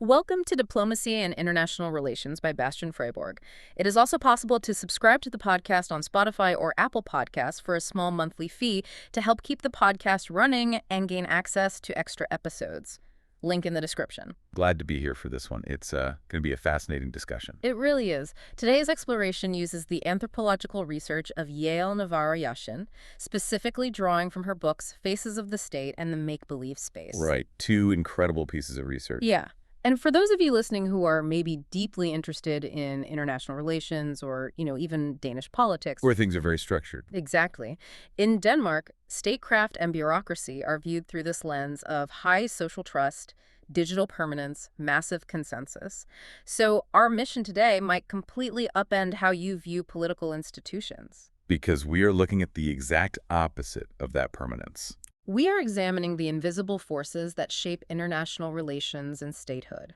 Welcome to Diplomacy and International Relations by Bastian Freiborg. It is also possible to subscribe to the podcast on Spotify or Apple Podcasts for a small monthly fee to help keep the podcast running and gain access to extra episodes. Link in the description. Glad to be here for this one. It's going to be a fascinating discussion. It really is. Today's exploration uses the anthropological research of Yael Navarro-Yashin, specifically drawing from her books Faces of the State and the Make-Believe Space. Right. Two incredible pieces of research. Yeah. And for those of you listening who are maybe deeply interested in international relations or, even Danish politics. Where things are very structured. Exactly. In Denmark, statecraft and bureaucracy are viewed through this lens of high social trust, digital permanence, massive consensus. So our mission today might completely upend how you view political institutions. Because we are looking at the exact opposite of that permanence. We are examining the invisible forces that shape international relations and statehood.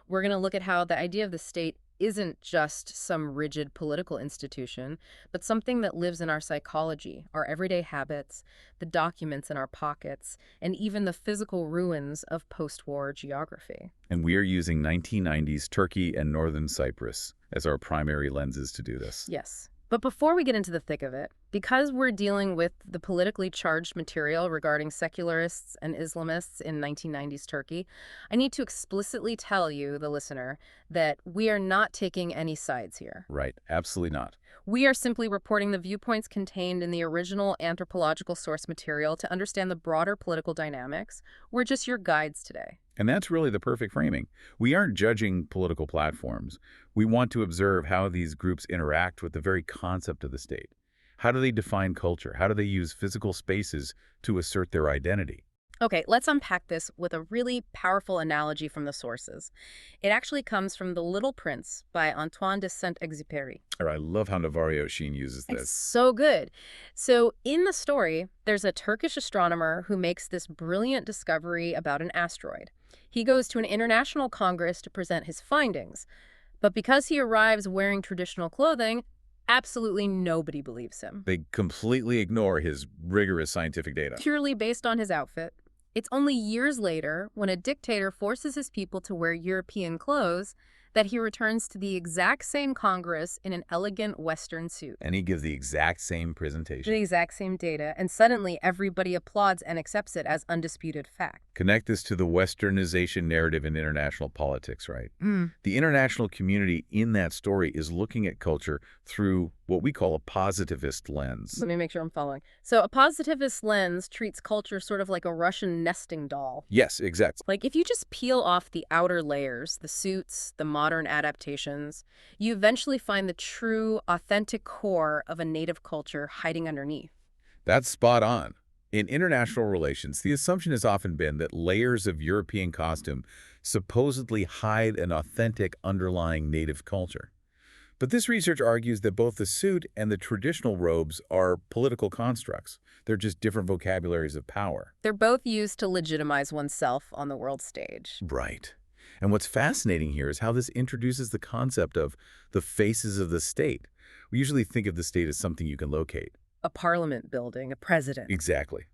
We're going to look at how the idea of the state isn't just some rigid political institution, but something that lives in our psychology, our everyday habits, the documents in our pockets, and even the physical ruins of post-war geography. And we are using 1990s Turkey and Northern Cyprus as our primary lenses to do this. Yes. But before we get into the thick of it, because we're dealing with the politically charged material regarding secularists and Islamists in 1990s Turkey, I need to explicitly tell you, the listener, that we are not taking any sides here. Right. Absolutely not. We are simply reporting the viewpoints contained in the original anthropological source material to understand the broader political dynamics. We're just your guides today. And that's really the perfect framing. We aren't judging political platforms. We want to observe how these groups interact with the very concept of the state. How do they define culture? How do they use physical spaces to assert their identity? Okay, let's unpack this with a really powerful analogy from the sources. It actually comes from The Little Prince by Antoine de Saint-Exupéry. I love how Navarro-Yashin uses this. It's so good. So in the story, there's a Turkish astronomer who makes this brilliant discovery about an asteroid. He goes to an international congress to present his findings. But because he arrives wearing traditional clothing, absolutely nobody believes him. They completely ignore his rigorous scientific data. Purely based on his outfit. It's only years later, when a dictator forces his people to wear European clothes, that he returns to the exact same Congress in an elegant Western suit. And he gives the exact same presentation. The exact same data, and suddenly everybody applauds and accepts it as undisputed fact. Connect this to the Westernization narrative in international politics, right? The international community in that story is looking at culture through what we call a positivist lens. Let me make sure I'm following. So a positivist lens treats culture sort of like a Russian nesting doll. Yes, exactly. Like if you just peel off the outer layers, the suits, the modern adaptations, you eventually find the true, authentic core of a native culture hiding underneath. That's spot on. In international relations, the assumption has often been that layers of European costume supposedly hide an authentic underlying native culture. But this research argues that both the suit and the traditional robes are political constructs. They're just different vocabularies of power. They're both used to legitimize oneself on the world stage. Right. And what's fascinating here is how this introduces the concept of the faces of the state. We usually think of the state as something you can locate. A parliament building, a president. Exactly.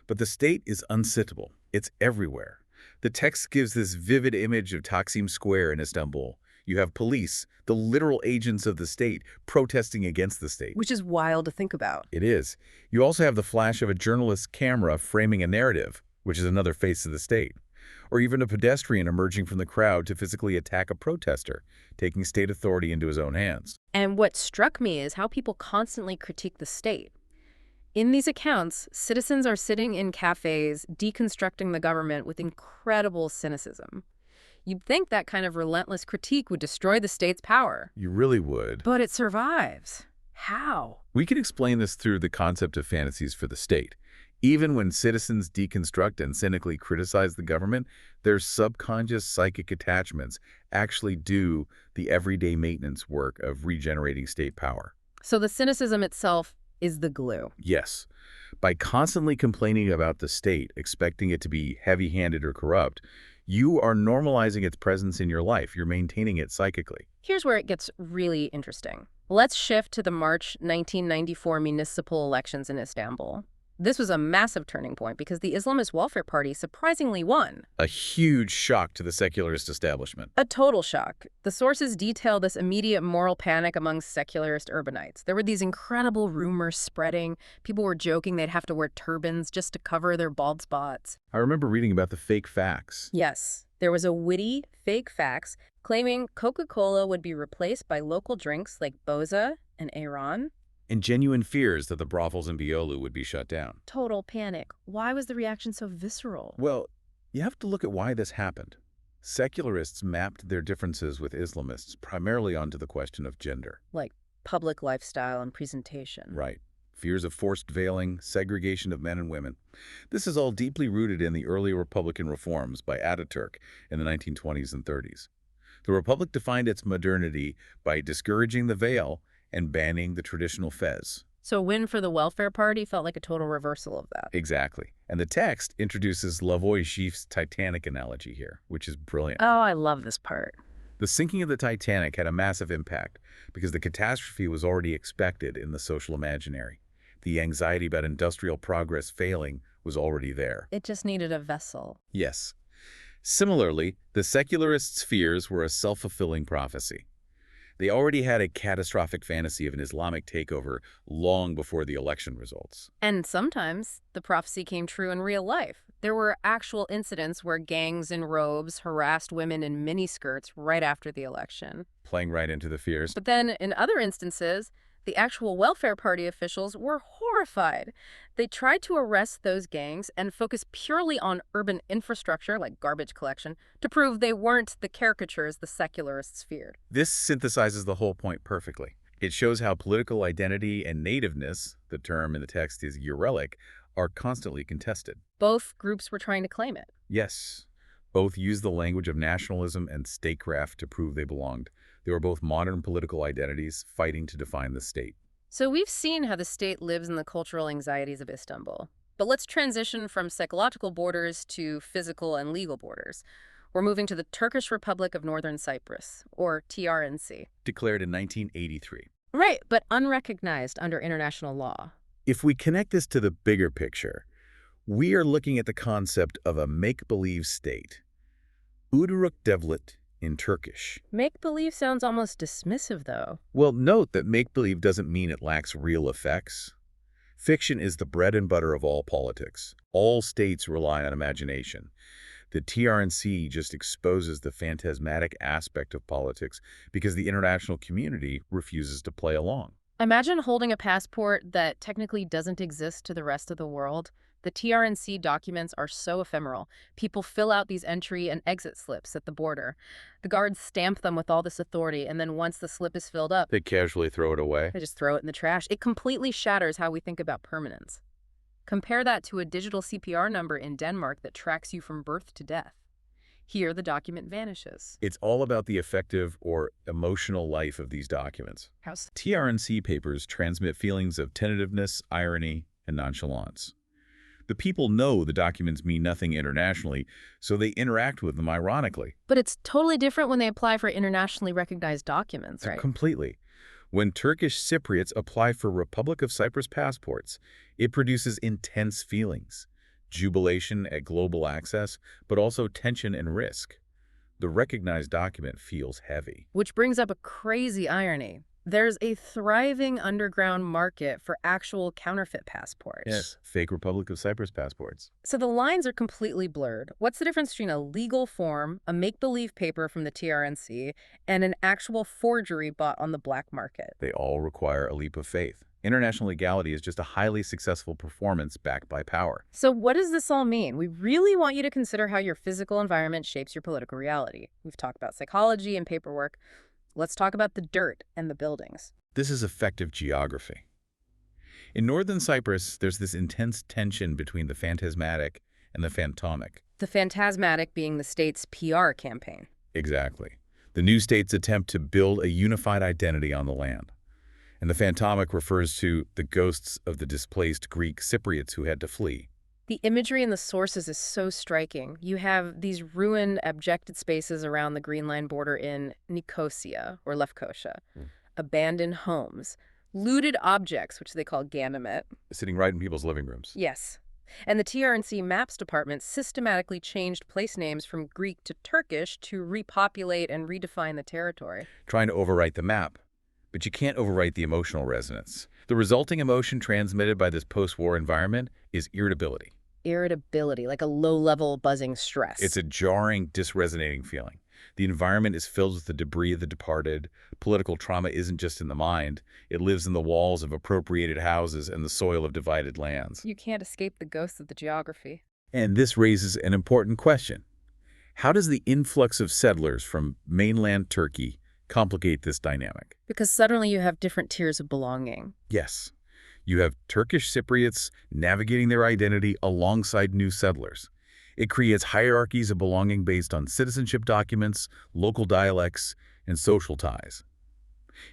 But the state is unsittable. It's everywhere. The text gives this vivid image of Taksim Square in Istanbul. You have police, the literal agents of the state, protesting against the state. Which is wild to think about. It is. You also have the flash of a journalist's camera framing a narrative, which is another face of the state. Or even a pedestrian emerging from the crowd to physically attack a protester, taking state authority into his own hands. And what struck me is how people constantly critique the state. In these accounts, citizens are sitting in cafes, deconstructing the government with incredible cynicism. You'd think that kind of relentless critique would destroy the state's power. You really would. But it survives. How? We can explain this through the concept of fantasies for the state. Even when citizens deconstruct and cynically criticize the government, their subconscious psychic attachments actually do the everyday maintenance work of regenerating state power. So the cynicism itself is the glue. Yes. By constantly complaining about the state, expecting it to be heavy-handed or corrupt, you are normalizing its presence in your life. You're maintaining it psychically. Here's where it gets really interesting. Let's shift to the March 1994 municipal elections in Istanbul. This was a massive turning point because the Islamist Welfare Party surprisingly won. A huge shock to the secularist establishment. A total shock. The sources detail this immediate moral panic among secularist urbanites. There were these incredible rumors spreading. People were joking they'd have to wear turbans just to cover their bald spots. I remember reading about the fake facts. Yes, there was a witty fake fax claiming Coca-Cola would be replaced by local drinks like Boza and Ayran. And genuine fears that the brothels in Biolu would be shut down. Total panic. Why was the reaction so visceral? Well, you have to look at why this happened. Secularists mapped their differences with Islamists primarily onto the question of gender. Like public lifestyle and presentation. Right. Fears of forced veiling, segregation of men and women. This is all deeply rooted in the early Republican reforms by Atatürk in the 1920s and 30s. The Republic defined its modernity by discouraging the veil and banning the traditional fez. So a win for the Welfare Party felt like a total reversal of that. Exactly. And the text introduces Lavoie Giffre's Titanic analogy here, which is brilliant. Oh, I love this part. The sinking of the Titanic had a massive impact because the catastrophe was already expected in the social imaginary. The anxiety about industrial progress failing was already there. It just needed a vessel. Yes. Similarly, the secularists' fears were a self-fulfilling prophecy. They already had a catastrophic fantasy of an Islamic takeover long before the election results. And sometimes the prophecy came true in real life. There were actual incidents where gangs in robes harassed women in miniskirts right after the election. Playing right into the fears. But then in other instances, the actual Welfare Party officials were horrified. They tried to arrest those gangs and focus purely on urban infrastructure, like garbage collection, to prove they weren't the caricatures the secularists feared. This synthesizes the whole point perfectly. It shows how political identity and nativeness, the term in the text is Uralic, are constantly contested. Both groups were trying to claim it. Yes, both used the language of nationalism and statecraft to prove they belonged. They were both modern political identities fighting to define the state. So we've seen how the state lives in the cultural anxieties of Istanbul. But let's transition from psychological borders to physical and legal borders. We're moving to the Turkish Republic of Northern Cyprus, or TRNC. Declared in 1983. Right, but unrecognized under international law. If we connect this to the bigger picture, we are looking at the concept of a make-believe state. Uyduruk devlet in Turkish. Make-believe sounds almost dismissive, though. Well, note that make-believe doesn't mean it lacks real effects. Fiction is the bread and butter of all politics. All states rely on imagination. The TRNC just exposes the phantasmatic aspect of politics because the international community refuses to play along. Imagine holding a passport that technically doesn't exist to the rest of the world. The TRNC documents are so ephemeral. People fill out these entry and exit slips at the border. The guards stamp them with all this authority, and then once the slip is filled up, They casually throw it away. they just throw it in the trash. It completely shatters how we think about permanence. Compare that to a digital CPR number in Denmark that tracks you from birth to death. Here, the document vanishes. It's all about the affective or emotional life of these documents. How's TRNC papers transmit feelings of tentativeness, irony, and nonchalance. The people know the documents mean nothing internationally, so they interact with them ironically. But it's totally different when they apply for internationally recognized documents, right? Completely. When Turkish Cypriots apply for Republic of Cyprus passports, it produces intense feelings. Jubilation at global access, but also tension and risk. The recognized document feels heavy. Which brings up a crazy irony. There's a thriving underground market for actual counterfeit passports. Yes, fake Republic of Cyprus passports. So the lines are completely blurred. What's the difference between a legal form, a make-believe paper from the TRNC, and an actual forgery bought on the black market? They all require a leap of faith. International legality is just a highly successful performance backed by power. So what does this all mean? We really want you to consider how your physical environment shapes your political reality. We've talked about psychology and paperwork. Let's talk about the dirt and the buildings. This is affective geography. In northern Cyprus, there's this intense tension between the phantasmatic and the phantomic. The phantasmatic being the state's PR campaign. Exactly. The new state's attempt to build a unified identity on the land. And the phantomic refers to the ghosts of the displaced Greek Cypriots who had to flee. The imagery in the sources is so striking. You have these ruined, abjected spaces around the Green Line border in Nicosia, or Lefkosia. Abandoned homes, Looted objects, which they call Ganymed. sitting right in people's living rooms. Yes. And the TRNC Maps Department systematically changed place names from Greek to Turkish to repopulate and redefine the territory. Trying to overwrite the map. But you can't overwrite the emotional resonance. The resulting emotion transmitted by this post-war environment is irritability. Irritability, like a low-level buzzing stress. It's a jarring, disresonating feeling. The environment is filled with the debris of the departed. Political trauma isn't just in the mind. It lives in the walls of appropriated houses and the soil of divided lands. You can't escape the ghosts of the geography. And this raises an important question. How does the influx of settlers from mainland Turkey complicate this dynamic? Because suddenly you have different tiers of belonging. Yes, you have Turkish Cypriots navigating their identity alongside new settlers. It creates hierarchies of belonging based on citizenship documents, local dialects, and social ties.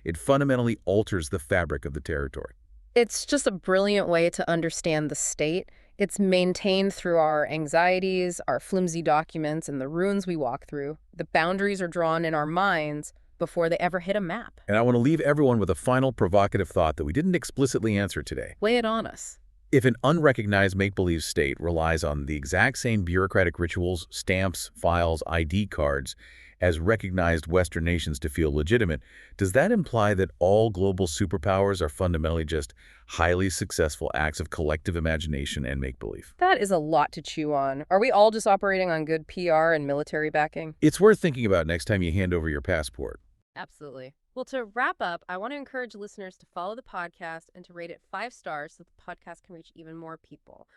It fundamentally alters the fabric of the territory. It's just a brilliant way to understand the state. It's maintained through our anxieties, our flimsy documents, and the ruins we walk through. The boundaries are drawn in our minds before they ever hit a map. And I want to leave everyone with a final provocative thought that we didn't explicitly answer today. Lay it on us. If an unrecognized make-believe state relies on the exact same bureaucratic rituals, stamps, files, ID cards as recognized Western nations to feel legitimate, does that imply that all global superpowers are fundamentally just highly successful acts of collective imagination and make-believe? That is a lot to chew on. Are we all just operating on good PR and military backing? It's worth thinking about next time you hand over your passport. Absolutely. Well, to wrap up, I want to encourage listeners to follow the podcast and to rate it 5 stars so the podcast can reach even more people.